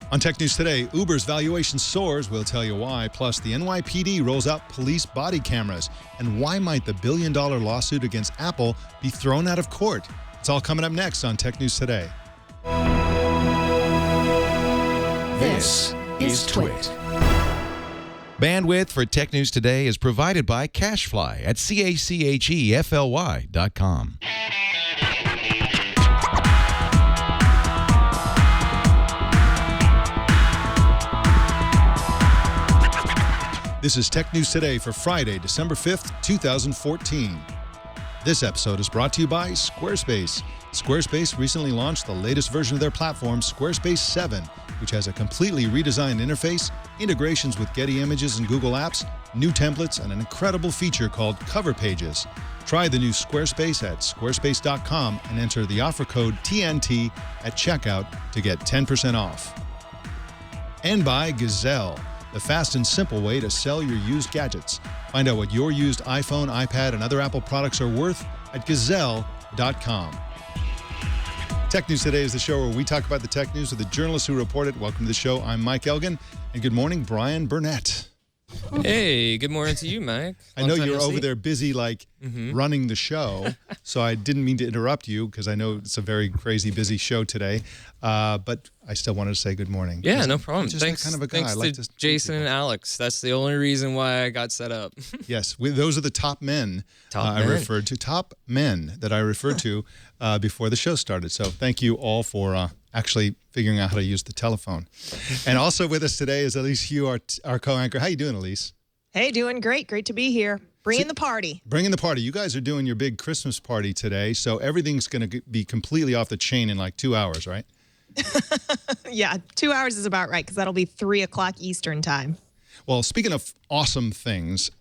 On Tech News Today, Uber's valuation soars. We'll tell you why. Plus, the NYPD rolls out police body cameras. And why might the billion-dollar lawsuit against Apple be thrown out of court? It's all coming up next on Tech News Today. This is Twit. Bandwidth for Tech News Today is provided by CashFly at CACHEFLY.com. This is Tech News Today for Friday, December 5th, 2014. This episode is brought to you by Squarespace. Squarespace recently launched the latest version of their platform, Squarespace 7, which has a completely redesigned interface, integrations with Getty Images and Google Apps, new templates, and an incredible feature called Cover Pages. Try the new Squarespace at squarespace.com and enter the offer code TNT at checkout to get 10% off. And by Gazelle, the fast and simple way to sell your used gadgets. Find out what your used iPhone, iPad, and other Apple products are worth at gazelle.com. Tech News Today is the show where we talk about the tech news with the journalists who report it. Welcome to the show. I'm Mike Elgan, and good morning, Brian Burnett. Hey, good morning to you, Mike. I know you're over there busy, running the show, so I didn't mean to interrupt you because I know it's a very crazy, busy show today. But I still wanted to say good morning. Yeah, no problem. Just thanks, that kind of a guy. Thanks to Jason and Alex. That's the only reason why I got set up. Yes, those are the top men I referred to. Top men that I referred to before the show started. So thank you all for actually figuring out how to use the telephone. And also with us today is Elise Hugh, our co-anchor. How you doing, Elise? Hey, doing great. Great to be here. Bringing the party. Bringing the party. You guys are doing your big Christmas party today, so everything's going to be completely off the chain in like 2 hours, right? Yeah, 2 hours is about right, because that'll be 3 o'clock Eastern time. Well, speaking of awesome things,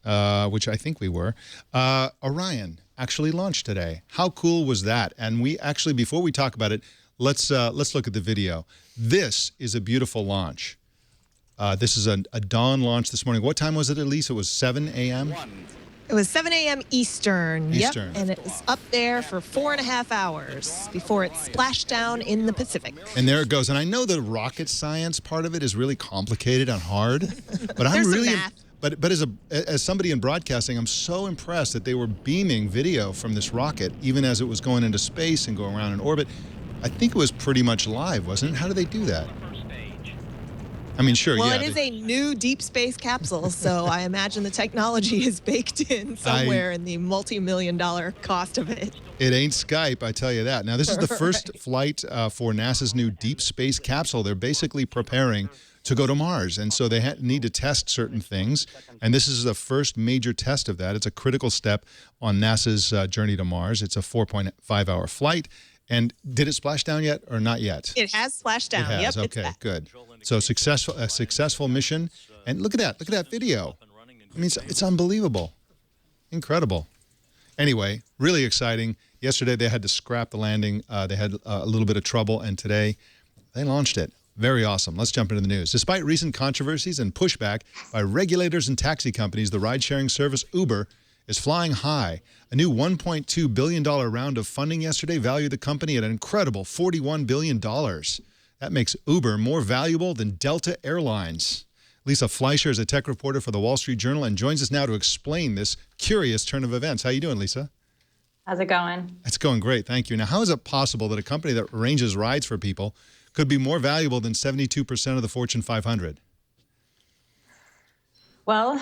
which I think we were, Orion actually launched today. How cool was that? And we actually, before we talk about it, let's look at the video. This is a beautiful launch. This is a dawn launch this morning. What time was it, Elise? It was 7 a.m.? It was 7 a.m. Eastern. Eastern. Yep, and it was up there for 4.5 hours before it splashed down in the Pacific. And there it goes. And I know the rocket science part of it is really complicated and hard, but I'm There's really... some math. But as somebody in broadcasting, I'm so impressed that they were beaming video from this rocket, even as it was going into space and going around in orbit. I think it was pretty much live, wasn't it? How do they do that? I mean, sure, well, yeah. Well, it is a new deep space capsule, so I imagine the technology is baked in somewhere in the multi-million-dollar cost of it. It ain't Skype, I tell you that. Now, this is the first flight for NASA's new deep space capsule. They're basically preparing to go to Mars, and so they need to test certain things, and this is the first major test of that. It's a critical step on NASA's journey to Mars. It's a 4.5-hour flight. And did it splash down yet or not yet? It has splashed down. It has. Yep, Okay, good. So a successful mission. And look at that. Look at that video. I mean, it's unbelievable. Incredible. Anyway, really exciting. Yesterday they had to scrap the landing. They had a little bit of trouble, and today they launched it. Very awesome. Let's jump into the news. Despite recent controversies and pushback by regulators and taxi companies, the ride-sharing service Uber is flying high. A new $1.2 billion round of funding yesterday valued the company at an incredible $41 billion. That makes Uber more valuable than Delta Airlines. Lisa Fleisher is a tech reporter for the Wall Street Journal and joins us now to explain this curious turn of events. How you doing, Lisa? How's it going? It's going great, thank you. Now, how is it possible that a company that arranges rides for people could be more valuable than 72% of the Fortune 500? Well,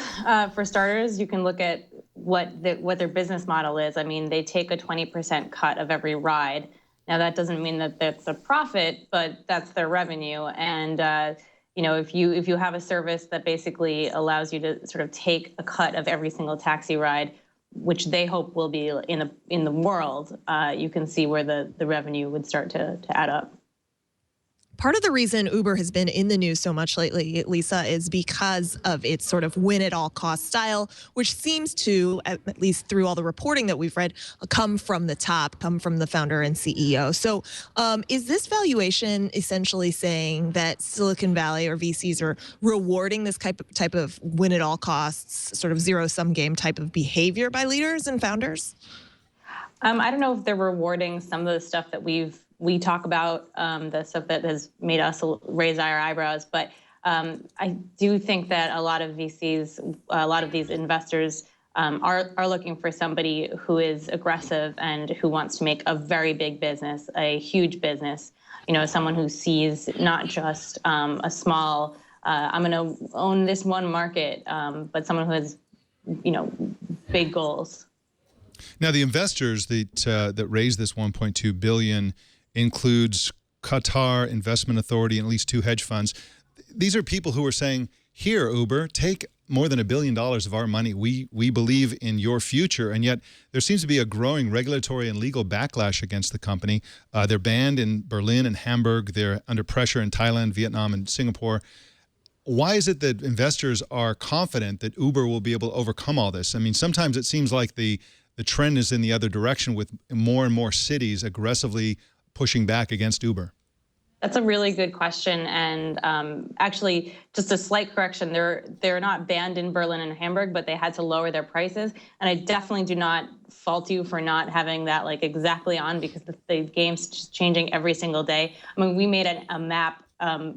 for starters, you can look at what their business model is. I mean, they take a 20% cut of every ride. Now, that doesn't mean that that's a profit, but that's their revenue. And you know, if you have a service that basically allows you to sort of take a cut of every single taxi ride, which they hope will be in the world, you can see where the revenue would start to add up. Part of the reason Uber has been in the news so much lately, Lisa, is because of its sort of win-at-all-cost style, which seems to, at least through all the reporting that we've read, come from the top, come from the founder and CEO. So is this valuation essentially saying that Silicon Valley or VCs are rewarding this type of win-at-all-costs, sort of zero-sum game type of behavior by leaders and founders? I don't know if they're rewarding some of the stuff that we've we talk about the stuff that has made us raise our eyebrows, but I do think that a lot of VCs, a lot of these investors are looking for somebody who is aggressive and who wants to make a very big business, a huge business. Someone who sees not just a small, I'm going to own this one market, but someone who has, big goals. Now, the investors that raised this $1.2 billion includes Qatar Investment Authority and at least 2 hedge funds. These are people who are saying, here, Uber, take more than $1 billion of our money. We believe in your future. And yet there seems to be a growing regulatory and legal backlash against the company. They're banned in Berlin and Hamburg. They're under pressure in Thailand, Vietnam, and Singapore. Why is it that investors are confident that Uber will be able to overcome all this? I mean, sometimes it seems like the trend is in the other direction, with more and more cities aggressively pushing back against Uber. That's a really good question, and actually, just a slight correction: they're not banned in Berlin and Hamburg, but they had to lower their prices. And I definitely do not fault you for not having that exactly on, because the game's just changing every single day. I mean, we made a map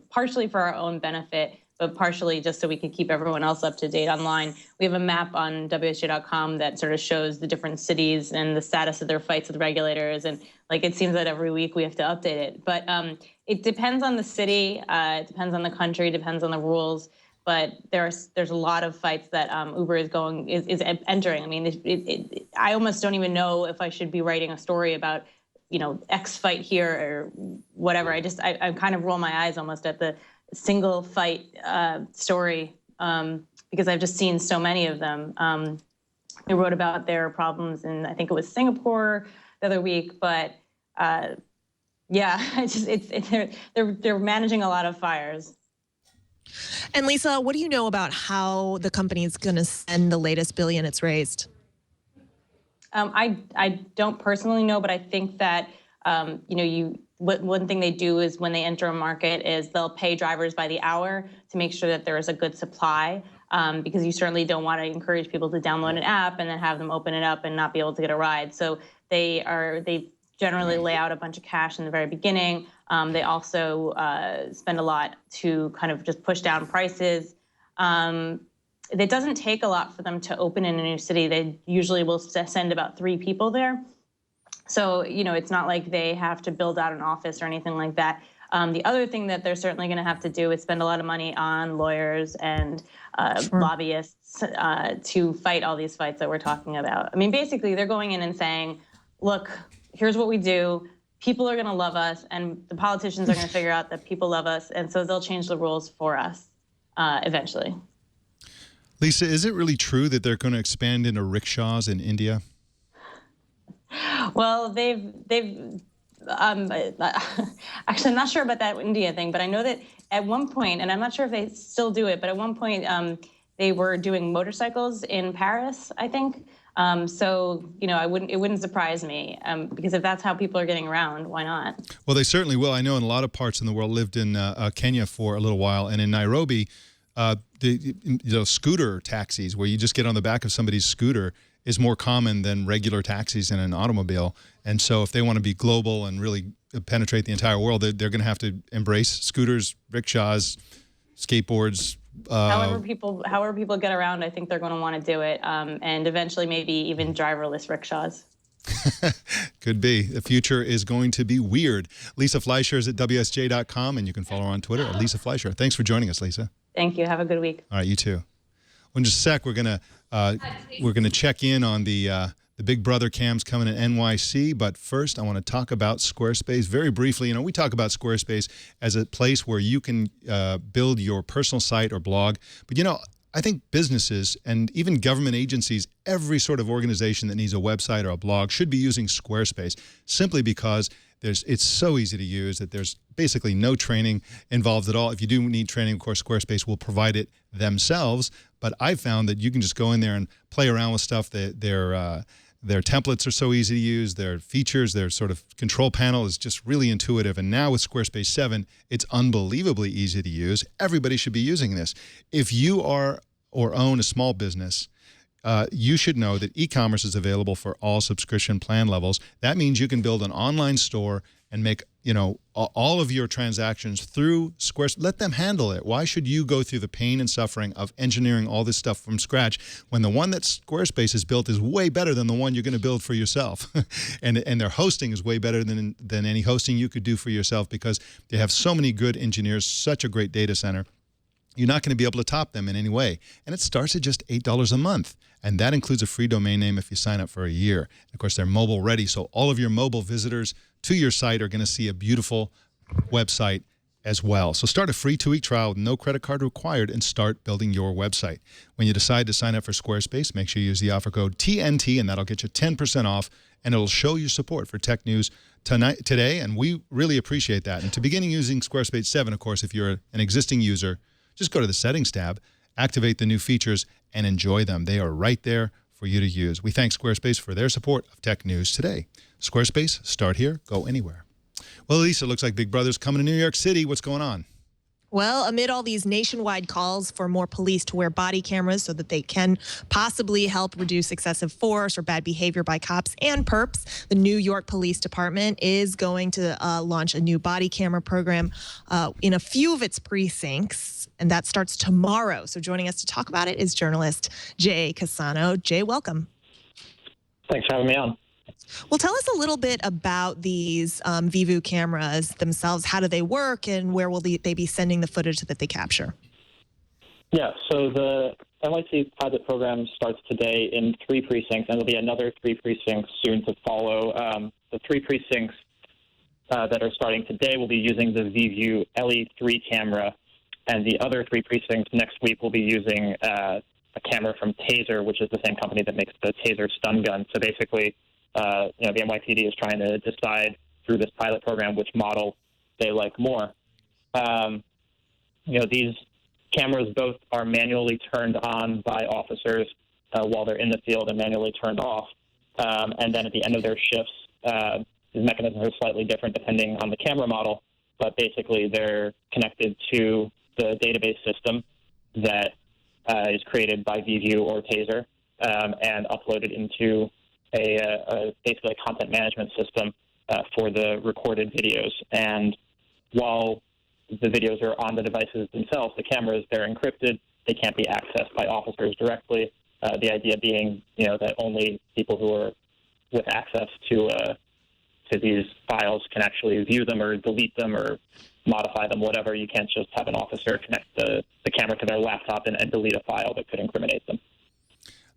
partially for our own benefit, but partially just so we could keep everyone else up to date online. We have a map on WSJ.com that sort of shows the different cities and the status of their fights with regulators. And it seems that every week we have to update it. But it depends on the city, it depends on the country, depends on the rules. But there's a lot of fights that Uber is entering. I mean, I almost don't even know if I should be writing a story about, X fight here or whatever. I kind of roll my eyes almost at the single fight story because I've just seen so many of them. They wrote about their problems in, I think it was Singapore the other week, but yeah, they're managing a lot of fires. And Lisa, what do you know about how the company is going to spend the latest billion it's raised? I don't personally know, but I think that one thing they do is when they enter a market is they'll pay drivers by the hour to make sure that there is a good supply, because you certainly don't want to encourage people to download an app and then have them open it up and not be able to get a ride. So they generally lay out a bunch of cash in the very beginning. They also spend a lot to kind of just push down prices. It doesn't take a lot for them to open in a new city. They usually will send about 3 people there. So, it's not like they have to build out an office or anything like that. The other thing that they're certainly going to have to do is spend a lot of money on lawyers and lobbyists to fight all these fights that we're talking about. I mean, basically, they're going in and saying, look, here's what we do. People are going to love us, and the politicians are going to figure out that people love us, and so they'll change the rules for us eventually. Lisa, is it really true that they're going to expand into rickshaws in India? Well, they've actually, I'm not sure about that India thing, but I know that at one point, and I'm not sure if they still do it, but at one point they were doing motorcycles in Paris, I think. So, it wouldn't surprise me, because if that's how people are getting around, why not? Well, they certainly will. I know in a lot of parts in the world, lived in Kenya for a little while, and in Nairobi, the scooter taxis, where you just get on the back of somebody's scooter, is more common than regular taxis in an automobile. And so if they want to be global and really penetrate the entire world, they're going to have to embrace scooters, rickshaws, skateboards. However people get around, I think they're going to want to do it. And eventually maybe even driverless rickshaws. Could be. The future is going to be weird. Lisa Fleisher is at WSJ.com, and you can follow her on Twitter at Lisa Fleisher. Thanks for joining us, Lisa. Thank you. Have a good week. All right, you too. Well, in just a sec, we're gonna check in on the Big Brother cams coming in NYC. But first, I want to talk about Squarespace very briefly. We talk about Squarespace as a place where you can build your personal site or blog. But I think businesses and even government agencies, every sort of organization that needs a website or a blog should be using Squarespace, simply because it's so easy to use that there's basically no training involved at all. If you do need training, of course, Squarespace will provide it themselves. But I've found that you can just go in there and play around with stuff. Their templates are so easy to use. Their features, their sort of control panel is just really intuitive. And now with Squarespace 7, it's unbelievably easy to use. Everybody should be using this. If you are or own a small business, you should know that e-commerce is available for all subscription plan levels. That means you can build an online store and make all of your transactions through Squarespace. Let them handle it. Why should you go through the pain and suffering of engineering all this stuff from scratch when the one that Squarespace has built is way better than the one you're going to build for yourself? and their hosting is way better than any hosting you could do for yourself, because they have so many good engineers, such a great data center. You're not going to be able to top them in any way. And it starts at just $8 a month. And that includes a free domain name if you sign up for a year. And of course, they're mobile ready, so all of your mobile visitors to your site are going to see a beautiful website as well. So start a free 2-week trial with no credit card required and start building your website. When you decide to sign up for Squarespace, make sure you use the offer code TNT, and that'll get you 10% off, and it'll show your support for tech news today, and we really appreciate that. And to begin using Squarespace 7, of course, if you're an existing user, just go to the Settings tab, activate the new features, and enjoy them. They are right there for you to use. We thank Squarespace for their support of Tech News Today. Squarespace, start here, go anywhere. Well, Elise, it looks like Big Brother's coming to New York City. What's going on? Well, amid all these nationwide calls for more police to wear body cameras so that they can possibly help reduce excessive force or bad behavior by cops and perps, the New York Police Department is going to launch a new body camera program in a few of its precincts, and that starts tomorrow. So joining us to talk about it is journalist Jay Cassano. Jay, welcome. Thanks for having me on. Well, tell us a little bit about these VIVU cameras themselves. How do they work, and where will they be sending the footage that they capture? Yeah, so the NYC pilot program starts today in 3 precincts, and there'll be another 3 precincts soon to follow. The 3 precincts that are starting today will be using the VIVU LE3 camera, and the other 3 precincts next week will be using a camera from Taser, which is the same company that makes the Taser stun gun. So basically, the NYPD is trying to decide through this pilot program which model they like more. These cameras both are manually turned on by officers while they're in the field and manually turned off. And then at the end of their shifts, these mechanisms are slightly different depending on the camera model, but basically they're connected to the database system that is created by VIVU or Taser and uploaded into basically a content management system for the recorded videos. And while the videos are on the devices themselves, the cameras, they're encrypted. They can't be accessed by officers directly. The idea being, that only people who are with access to these files can actually view them or delete them or modify them, whatever. You can't just have an officer connect the camera to their laptop and delete a file that could incriminate them.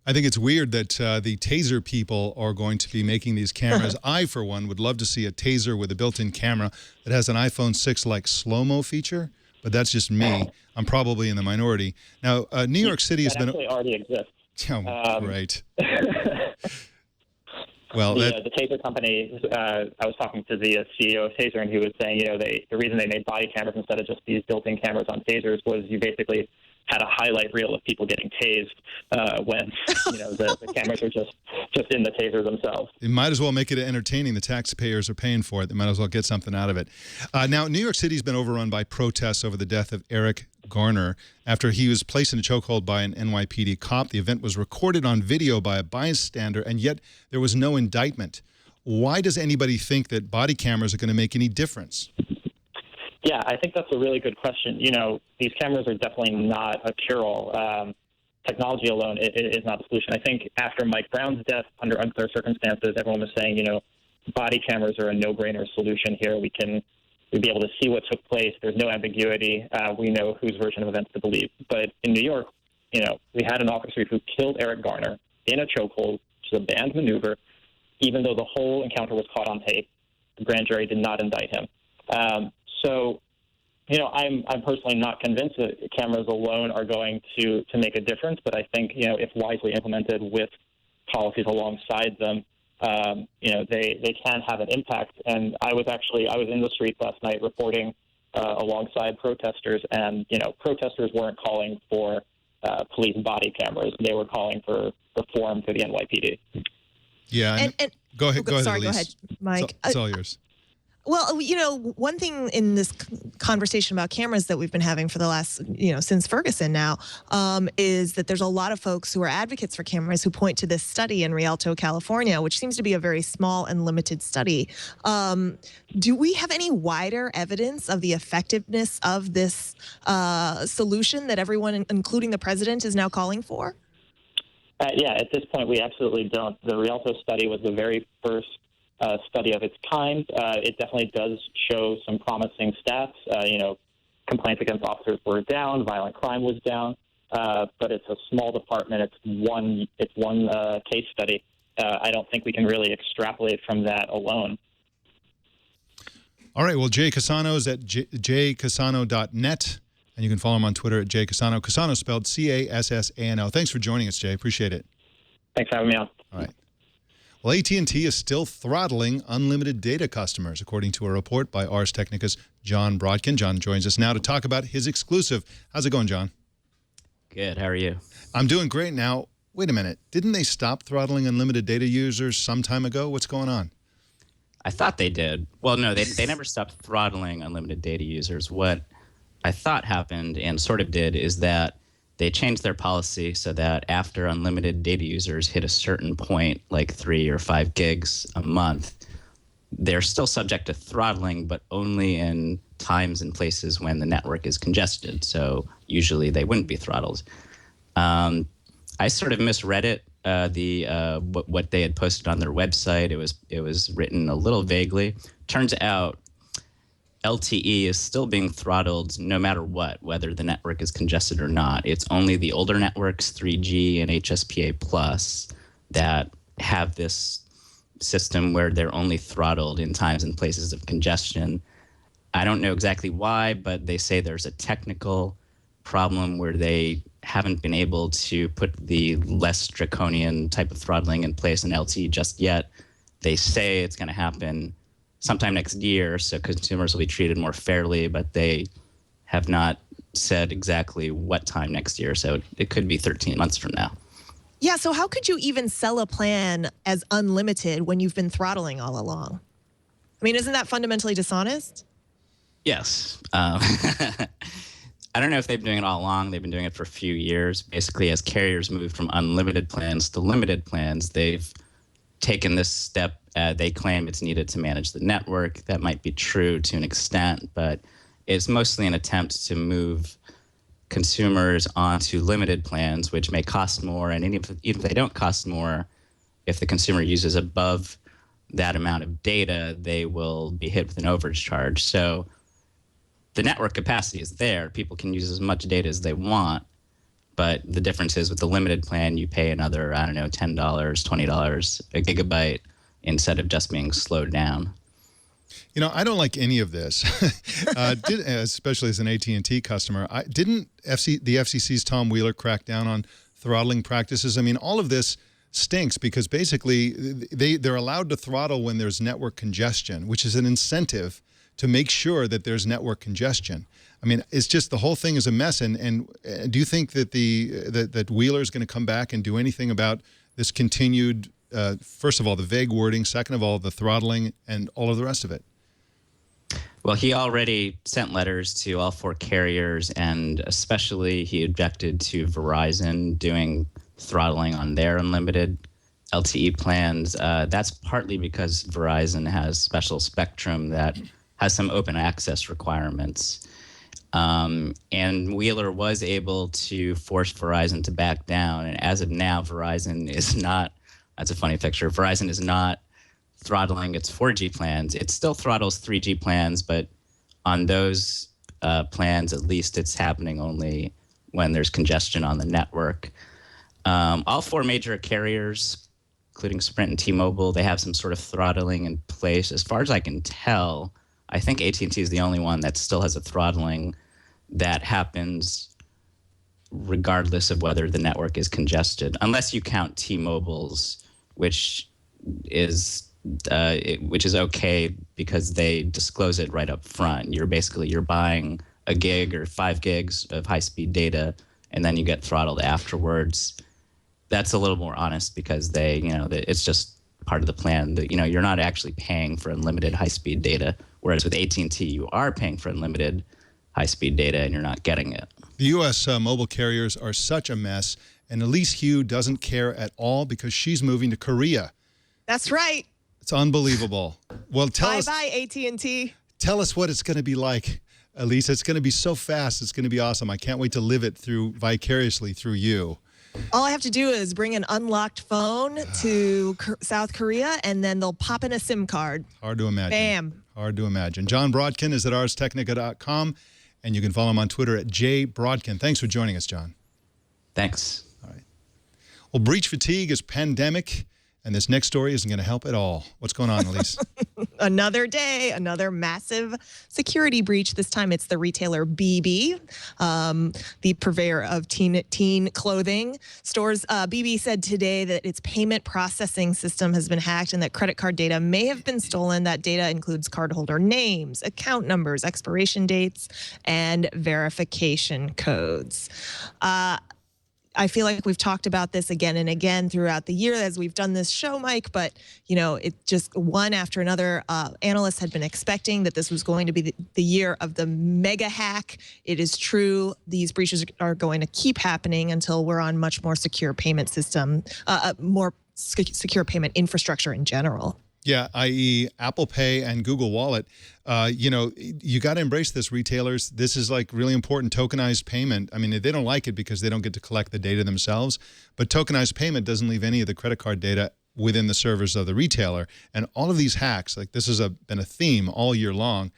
I think it's weird that the Taser people are going to be making these cameras. I, for one, would love to see a Taser with a built-in camera that has an iPhone 6-like slow-mo feature, but that's just me. I'm probably in the minority. Now, New York City has been... That actually already exists. Oh, right. Well, the Taser company, I was talking to the CEO of Taser, and he was saying, the reason they made body cameras instead of just these built-in cameras on Tasers was you basically had a highlight reel of people getting tased when the cameras are just in the Taser themselves. You might as well make it entertaining. The taxpayers are paying for it. They might as well get something out of it. Now, New York City's been overrun by protests over the death of Eric Garner after he was placed in a chokehold by an NYPD cop. The event was recorded on video by a bystander, and yet there was no indictment. Why does anybody think that body cameras are going to make any difference? Yeah, I think that's a really good question. These cameras are definitely not a cure-all. Technology alone is not the solution. I think after Mike Brown's death, under unclear circumstances, everyone was saying, body cameras are a no-brainer solution here. We'd be able to see what took place. There's no ambiguity. We know whose version of events to believe. But in New York, we had an officer who killed Eric Garner in a chokehold, which is a banned maneuver, even though the whole encounter was caught on tape. The grand jury did not indict him. So, I'm personally not convinced that cameras alone are going to make a difference, but I think, if wisely implemented with policies alongside them, they can have an impact. And I was in the streets last night reporting alongside protesters, and, protesters weren't calling for police body cameras. They were calling for reform for the NYPD. Yeah. And go ahead, sorry, Elise. go ahead, Mike. It's all yours. Well, one thing in this conversation about cameras that we've been having for the last, since Ferguson now, is that there's a lot of folks who are advocates for cameras who point to this study in Rialto, California, which seems to be a very small and limited study. Do we have any wider evidence of the effectiveness of this solution that everyone, including the president, is now calling for? Yeah, at this point, we absolutely don't. The Rialto study was the very first study of its kind. It definitely does show some promising stats. Complaints against officers were down, violent crime was down, but it's a small department. It's one case study. I don't think we can really extrapolate from that alone. All right. Well, Jay Cassano is at jcassano.net, and you can follow him on Twitter at jcassano. Cassano spelled Cassano. Thanks for joining us, Jay. Appreciate it. Thanks for having me on. All right. Well, AT&T is still throttling unlimited data customers, according to a report by Ars Technica's John Brodkin. John joins us now to talk about his exclusive. How's it going, John? Good. How are you? I'm doing great. Now, wait a minute. Didn't they stop throttling unlimited data users some time ago? What's going on? I thought they did. Well, no, they never stopped throttling unlimited data users. What I thought happened and sort of did is that they changed their policy so that after unlimited data users hit a certain point, like 3 or 5 gigs a month, they're still subject to throttling, but only in times and places when the network is congested. So usually they wouldn't be throttled. I sort of misread it. What they had posted on their website, it was written a little vaguely. Turns out LTE is still being throttled no matter what, whether the network is congested or not. It's only the older networks, 3G and HSPA Plus, that have this system where they're only throttled in times and places of congestion. I don't know exactly why, but they say there's a technical problem where they haven't been able to put the less draconian type of throttling in place in LTE just yet. They say it's going to happen sometime next year, so consumers will be treated more fairly, but they have not said exactly what time next year, so it could be 13 months from now. Yeah, so how could you even sell a plan as unlimited when you've been throttling all along? I mean, isn't that fundamentally dishonest? Yes. I don't know if they've been doing it all along. They've been doing it for a few years. Basically, as carriers moved from unlimited plans to limited plans, they've taken this step. They claim it's needed to manage the network. That might be true to an extent, but it's mostly an attempt to move consumers onto limited plans, which may cost more. And even if they don't cost more, if the consumer uses above that amount of data, they will be hit with an overage charge. So the network capacity is there. People can use as much data as they want. But the difference is with the limited plan, you pay another, I don't know, $10, $20 a gigabyte instead of just being slowed down. I don't like any of this, especially as an AT&T customer. Didn't the FCC's Tom Wheeler crack down on throttling practices? I mean, all of this stinks because basically they're allowed to throttle when there's network congestion, which is an incentive to make sure that there's network congestion. I mean, it's just the whole thing is a mess. And do you think that that Wheeler is going to come back and do anything about this continued, first of all, the vague wording, second of all, the throttling, and all of the rest of it? Well, he already sent letters to all 4 carriers, and especially he objected to Verizon doing throttling on their unlimited LTE plans. That's partly because Verizon has special spectrum that has some open access requirements. And Wheeler was able to force Verizon to back down. And as of now, Verizon is not, that's a funny picture, Verizon is not throttling its 4G plans. It still throttles 3G plans, but on those plans, at least it's happening only when there's congestion on the network. All 4 major carriers, including Sprint and T-Mobile, they have some sort of throttling in place. As far as I can tell, I think AT&T is the only one that still has a throttling that happens regardless of whether the network is congested, unless you count T-Mobile's, which is okay because they disclose it right up front. You're buying a gig or 5 gigs of high-speed data, and then you get throttled afterwards. That's a little more honest because it's just part of the plan. That you're not actually paying for unlimited high-speed data Whereas with AT&T, you are paying for unlimited high-speed data and you're not getting it. The U.S. Mobile carriers are such a mess, and Elise Hu doesn't care at all because she's moving to Korea. That's right. It's unbelievable. Well, Bye-bye, AT&T. Tell us what it's going to be like, Elise. It's going to be so fast. It's going to be awesome. I can't wait to live it vicariously through you. All I have to do is bring an unlocked phone to South Korea, and then they'll pop in a SIM card. Hard to imagine. Bam. Hard to imagine. John Brodkin is at arstechnica.com, and you can follow him on Twitter at jbrodkin. Thanks for joining us, John. Thanks. All right. Well, breach fatigue is pandemic, and this next story isn't going to help at all. What's going on, Elise? Another day, another massive security breach. This time it's the retailer BB, the purveyor of teen clothing stores. BB said today that its payment processing system has been hacked and that credit card data may have been stolen. That data includes cardholder names, account numbers, expiration dates, and verification codes. I feel like we've talked about this again and again throughout the year as we've done this show, Mike, but, you know, it just one after another. Analysts had been expecting that this was going to be the year of the mega hack. It is true. These breaches are going to keep happening until we're on much more secure payment system, more secure payment infrastructure in general. Yeah, i.e. Apple Pay and Google Wallet. You know, you got to embrace this, retailers. This is like really important tokenized payment. I mean, they don't like it because they don't get to collect the data themselves, but tokenized payment doesn't leave any of the credit card data within the servers of the retailer. And all of these hacks, like this has been a theme all year long,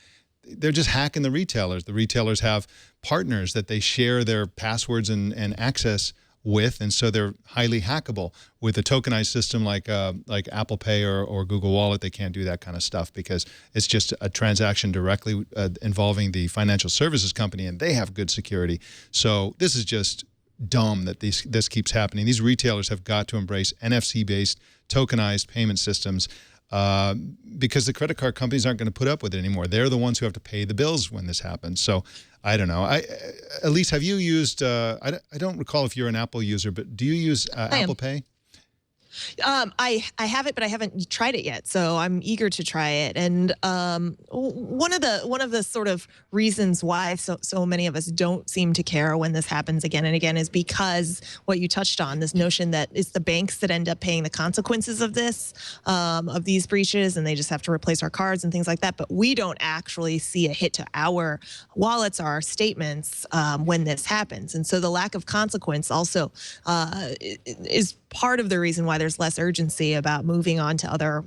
they're just hacking the retailers. The retailers have partners that they share their passwords and access with, and so they're highly hackable. With a tokenized system like Apple Pay or Google Wallet, they can't do that kind of stuff because it's just a transaction directly involving the financial services company, and they have good security. So this is just dumb that this keeps happening. These retailers have got to embrace NFC-based tokenized payment systems because the credit card companies aren't going to put up with it anymore. They're the ones who have to pay the bills when this happens. So I don't know. Elise, have you used, I don't recall if you're an Apple user, but do you use Apple Pay? I have it, but I haven't tried it yet. So I'm eager to try it. And one of the sort of reasons why so many of us don't seem to care when this happens again and again is because what you touched on, this notion that it's the banks that end up paying the consequences of this, of these breaches, and they just have to replace our cards and things like that. But we don't actually see a hit to our wallets or our statements when this happens. And so the lack of consequence also is part of the reason why there's less urgency about moving on to other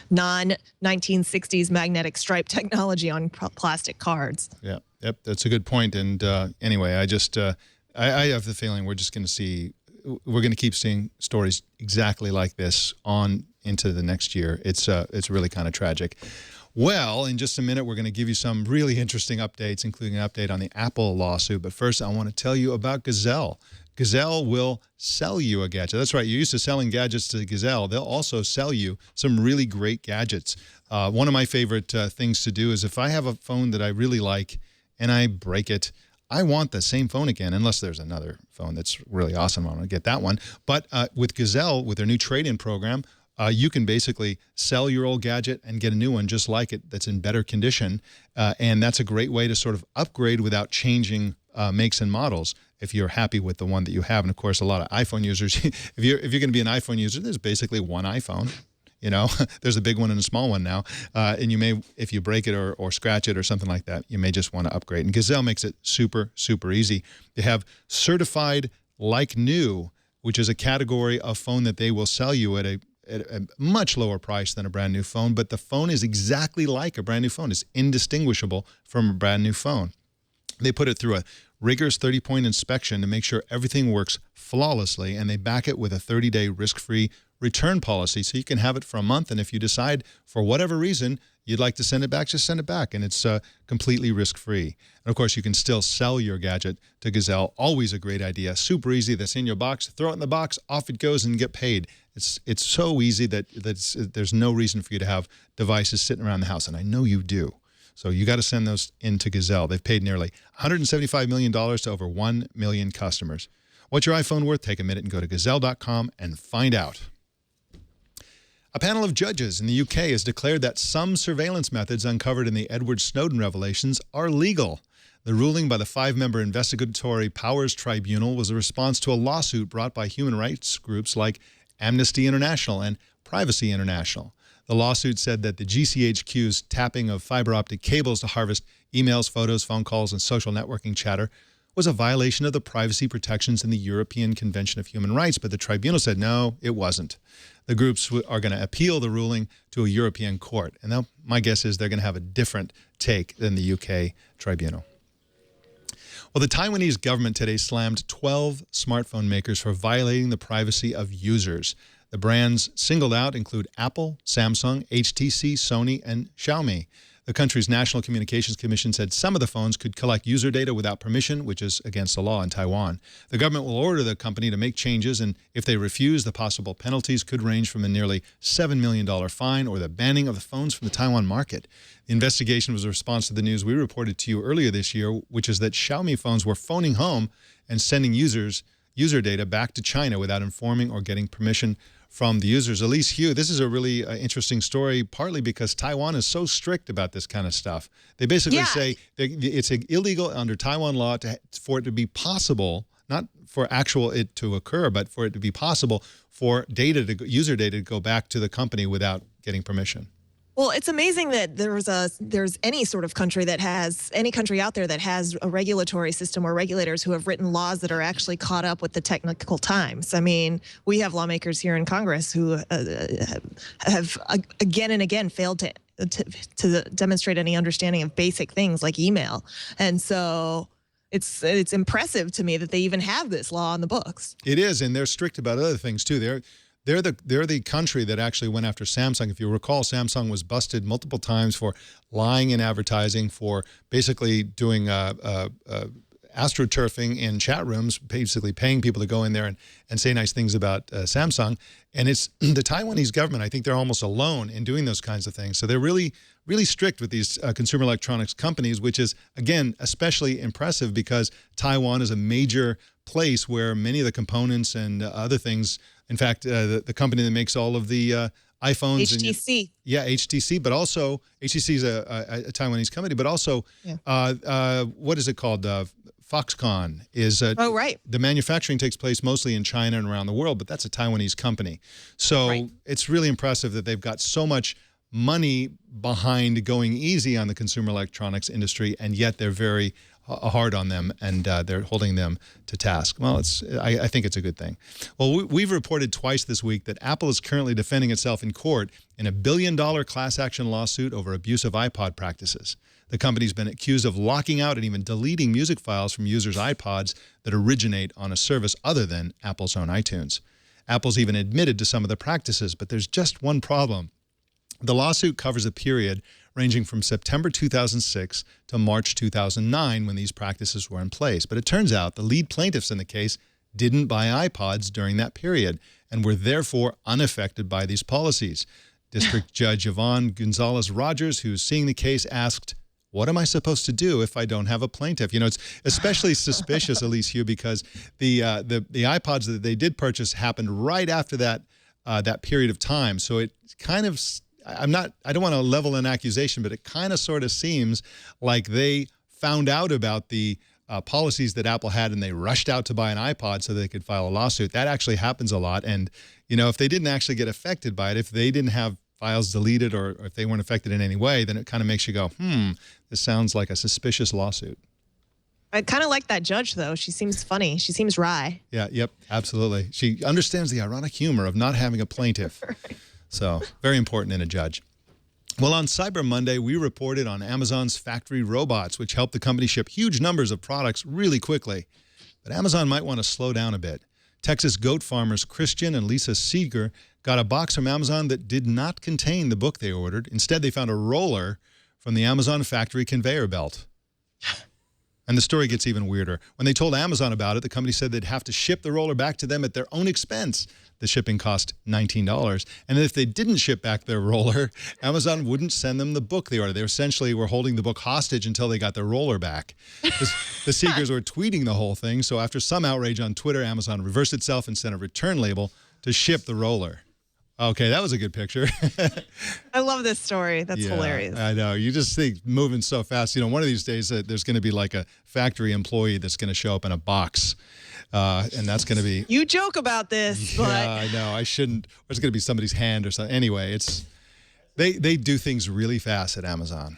non-1960s magnetic stripe technology on plastic cards. Yeah, yep, that's a good point. And anyway, I just I have the feeling we're going to keep seeing stories exactly like this on into the next year. It's really kind of tragic. Well, in just a minute, we're going to give you some really interesting updates, including an update on the Apple lawsuit. But first, I want to tell you about Gazelle. Gazelle will sell you a gadget. That's right. You're used to selling gadgets to Gazelle. They'll also sell you some really great gadgets. One of my favorite things to do is if I have a phone that I really like and I break it, I want the same phone again, unless there's another phone that's really awesome. I want to get that one. But with Gazelle, with their new trade-in program, you can basically sell your old gadget and get a new one just like it that's in better condition. And that's a great way to sort of upgrade without changing makes and models if you're happy with the one that you have. And of course, a lot of iPhone users, if you're going to be an iPhone user, there's basically one iPhone. You know, there's a big one and a small one now. And you may, if you break it or scratch it or something like that, you may just want to upgrade. And Gazelle makes it super, super easy. They have certified like new, which is a category of phone that they will sell you at a much lower price than a brand new phone, but the phone is exactly like a brand new phone. It's indistinguishable from a brand new phone. They put it through a rigorous 30-point inspection to make sure everything works flawlessly, and they back it with a 30-day risk-free return policy, so you can have it for a month, and if you decide for whatever reason you'd like to send it back, just send it back, and it's completely risk-free. And of course, you can still sell your gadget to Gazelle. Always a great idea. Super easy. That's in your box. Throw it in the box. Off it goes and get paid. It's so easy that there's no reason for you to have devices sitting around the house, and I know you do. So you got to send those into Gazelle. They've paid nearly $175 million to over 1 million customers. What's your iPhone worth? Take a minute and go to Gazelle.com and find out. A panel of judges in the UK has declared that some surveillance methods uncovered in the Edward Snowden revelations are legal. The ruling by the 5-member Investigatory Powers Tribunal was a response to a lawsuit brought by human rights groups like Amnesty International and Privacy International. The lawsuit said that the GCHQ's tapping of fiber optic cables to harvest emails, photos, phone calls, and social networking chatter was a violation of the privacy protections in the European Convention of Human Rights, but the tribunal said no, it wasn't. The groups are going to appeal the ruling to a European court, and my guess is they're going to have a different take than the UK tribunal. Well, the Taiwanese government today slammed 12 smartphone makers for violating the privacy of users. The brands singled out include Apple, Samsung, HTC, Sony, and Xiaomi. The country's National Communications Commission said some of the phones could collect user data without permission, which is against the law in Taiwan. The government will order the company to make changes, and if they refuse, the possible penalties could range from a nearly $7 million fine or the banning of the phones from the Taiwan market. The investigation was a response to the news we reported to you earlier this year, which is that Xiaomi phones were phoning home and sending user data back to China without informing or getting permission from the users. Elise Hugh, this is a really interesting story, partly because Taiwan is so strict about this kind of stuff. They basically say it's illegal under Taiwan law for it to be possible, not for it to occur, but for it to be possible for user data to go back to the company without getting permission. Well, it's amazing that there's any sort of country any country out there that has a regulatory system or regulators who have written laws that are actually caught up with the technical times. I mean, we have lawmakers here in Congress who have again and again failed to demonstrate any understanding of basic things like email. And so it's impressive to me that they even have this law on the books. It is, and they're strict about other things too. They're the country that actually went after Samsung. If you recall, Samsung was busted multiple times for lying in advertising, for basically doing astroturfing in chat rooms, basically paying people to go in there and say nice things about Samsung. And it's the Taiwanese government, I think they're almost alone in doing those kinds of things. So they're really, really strict with these consumer electronics companies, which is, again, especially impressive because Taiwan is a major place where many of the components and other things, in fact, the company that makes all of the iPhones. HTC. HTC, but also, HTC is a Taiwanese company, but also, what is it called? Foxconn is the manufacturing takes place mostly in China and around the world, but that's a Taiwanese company. So it's really impressive that they've got so much money behind going easy on the consumer electronics industry, and yet they're very hard on them, and they're holding them to task. Well, I think it's a good thing. Well, we've reported twice this week that Apple is currently defending itself in court in a $1 billion class action lawsuit over abusive iPod practices. The company's been accused of locking out and even deleting music files from users' iPods that originate on a service other than Apple's own iTunes. Apple's even admitted to some of the practices, but there's just one problem. The lawsuit covers a period ranging from September 2006 to March 2009 when these practices were in place. But it turns out the lead plaintiffs in the case didn't buy iPods during that period and were therefore unaffected by these policies. District Judge Yvonne Gonzalez-Rogers, who's seeing the case, asked, what am I supposed to do if I don't have a plaintiff? You know, it's especially suspicious, Elise Hugh, because the iPods that they did purchase happened right after that period of time. So it kind of, I don't want to level an accusation, but it kind of sort of seems like they found out about the policies that Apple had and they rushed out to buy an iPod so they could file a lawsuit. That actually happens a lot. And, you know, if they didn't actually get affected by it, if they didn't have files deleted or if they weren't affected in any way, then it kind of makes you go, this sounds like a suspicious lawsuit. I kind of like that judge, though. She seems funny. She seems wry. Yeah, yep, absolutely. She understands the ironic humor of not having a plaintiff. So very important in a judge. Well, on Cyber Monday, we reported on Amazon's factory robots, which help the company ship huge numbers of products really quickly. But Amazon might want to slow down a bit. Texas goat farmers Christian and Lisa Seeger got a box from Amazon that did not contain the book they ordered. Instead, they found a roller from the Amazon factory conveyor belt. And the story gets even weirder. When they told Amazon about it, the company said they'd have to ship the roller back to them at their own expense. The shipping cost $19. And if they didn't ship back their roller, Amazon wouldn't send them the book they ordered. They essentially were holding the book hostage until they got their roller back. The Seekers were tweeting the whole thing. So after some outrage on Twitter, Amazon reversed itself and sent a return label to ship the roller. Okay, that was a good picture. I love this story. That's hilarious. I know. You just think moving so fast. One of these days there's going to be like a factory employee that's going to show up in a box. And that's going to be... You joke about this, but... Yeah, I know. I shouldn't. Or it's going to be somebody's hand or something. Anyway, they do things really fast at Amazon.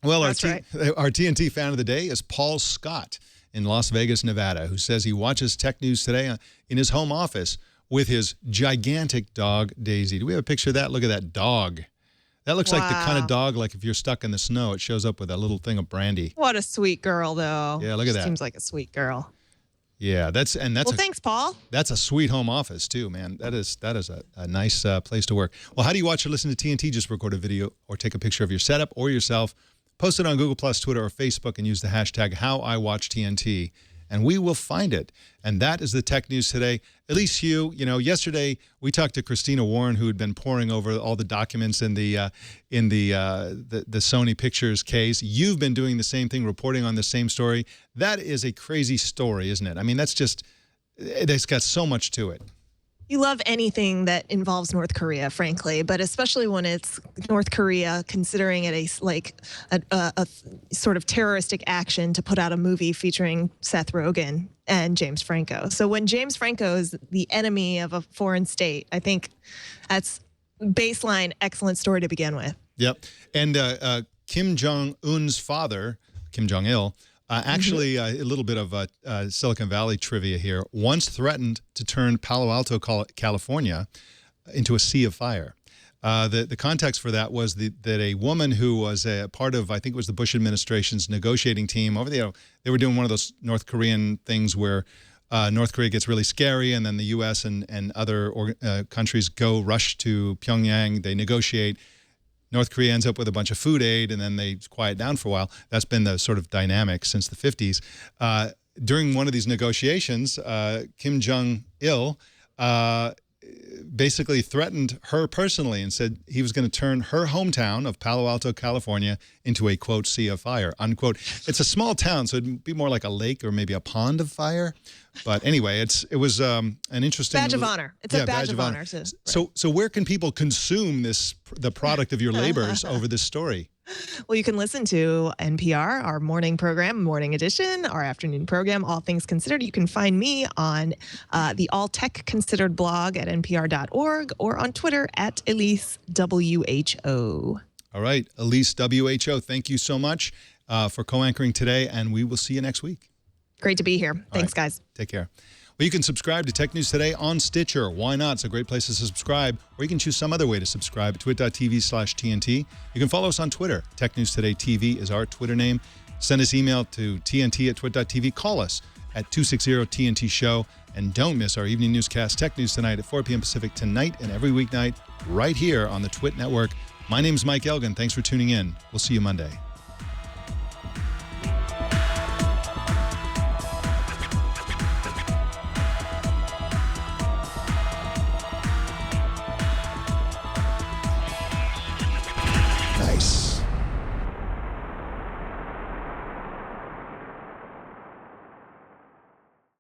Well, our TNT fan of the day is Paul Scott in Las Vegas, Nevada, who says he watches Tech News Today in his home office with his gigantic dog, Daisy. Do we have a picture of that? Look at that dog. That looks like the kind of dog, like if you're stuck in the snow, it shows up with a little thing of brandy. What a sweet girl, though. Yeah, look at that. Seems like a sweet girl. Yeah, that's well, thanks, Paul. That's a sweet home office too, man. That is a nice place to work. Well, how do you watch or listen to TNT? Just record a video or take a picture of your setup or yourself, post it on Google+, Twitter, or Facebook, and use the hashtag #HowIWatchTNT, and we will find it. And that is the Tech News Today. Elise, yesterday we talked to Christina Warren, who had been poring over all the documents in the Sony Pictures case. You've been doing the same thing, reporting on the same story. That is a crazy story, isn't it? I mean, it's got so much to it. You love anything that involves North Korea, frankly, but especially when it's North Korea considering it a sort of terroristic action to put out a movie featuring Seth Rogen and James Franco. So when James Franco is the enemy of a foreign state, I think that's baseline excellent story to begin with. Yep. And Kim Jong-un's father, Kim Jong-il, actually, a little bit of Silicon Valley trivia here, once threatened to turn Palo Alto, California into a sea of fire. The context for that was that a woman who was a part of, I think it was the Bush administration's negotiating team over there, they were doing one of those North Korean things where North Korea gets really scary and then the U.S. and other countries rush to Pyongyang, they negotiate. North Korea ends up with a bunch of food aid, and then they quiet down for a while. That's been the sort of dynamic since the 50s. During one of these negotiations, Kim Jong-il basically threatened her personally and said he was going to turn her hometown of Palo Alto, California into a, quote, sea of fire, unquote. It's a small town, so it'd be more like a lake or maybe a pond of fire. But anyway, it was an interesting... Badge of honor. It's a badge of honor. So where can people consume the product of your labors over this story? Well, you can listen to NPR, our morning program, Morning Edition, our afternoon program, All Things Considered. You can find me on the All Tech Considered blog at npr.org or on Twitter at Elise WHO. All right, Elise WHO, thank you so much for co-anchoring today, and we will see you next week. Great to be here. Thanks, guys. Take care. Well, you can subscribe to Tech News Today on Stitcher. Why not? It's a great place to subscribe. Or you can choose some other way to subscribe at twit.tv/TNT. You can follow us on Twitter. Tech News Today TV is our Twitter name. Send us email to tnt@twit.tv. Call us at 260-TNT-SHOW. And don't miss our evening newscast, Tech News Tonight at 4 p.m. Pacific tonight and every weeknight right here on the Twit Network. My name's Mike Elgan. Thanks for tuning in. We'll see you Monday. Nice.